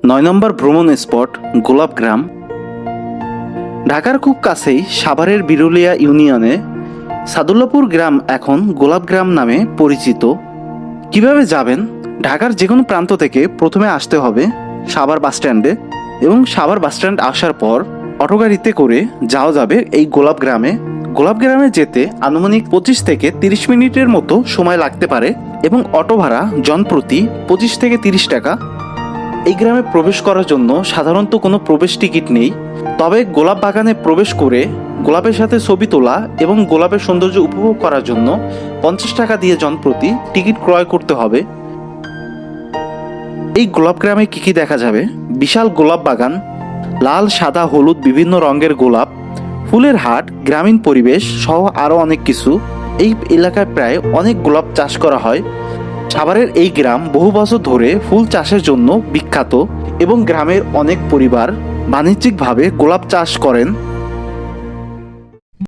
৯ নম্বর ভ্রমণ স্পট গোলাপগ্রাম। ঢাকার খুব কাছেই সাভারের বিরুলিয়া ইউনিয়নে সাদুল্লাপুর গ্রাম এখন গোলাপগ্রাম নামে পরিচিত। কিভাবে যাবেন? ঢাকার যে কোনো প্রান্ত থেকে প্রথমে আসতে হবে সাভার বাসস্ট্যান্ডে, এবং সাভার বাসস্ট্যান্ড আসার পর অটো গাড়িতে করে যাওয়া যাবে এই গোলাপগ্রামে। গোলাপগ্রামে যেতে আনুমানিক 25 থেকে 30 মিনিটের মতো সময় লাগতে পারে, এবং অটো ভাড়া জনপ্রতি 25 থেকে 30 টাকা। এই গ্রামে প্রবেশ করার জন্য সাধারণত কোনো প্রবেশ টিকিট নেই, তবে গোলাপ বাগানে প্রবেশ করে গোলাপের সাথে ছবি তোলা এবং গোলাপের সৌন্দর্য উপভোগ করার জন্য 50 টাকা দিয়ে জনপ্রতি টিকিট ক্রয় করতে হবে। এই গোলাপ গ্রামে কি কি দেখা যাবে? বিশাল গোলাপ বাগান, লাল, সাদা, হলুদ বিভিন্ন রঙের গোলাপ, ফুলের হাট, গ্রামীণ পরিবেশ সহ আরও অনেক কিছু। এই এলাকায় প্রায় অনেক গোলাপ চাষ করা হয়। সাভারের এই গ্রাম বহু বছর ধরে ফুল চাষের জন্য বিখ্যাত, এবং গ্রামের অনেক পরিবার বাণিজ্যিকভাবে গোলাপ চাষ করেন।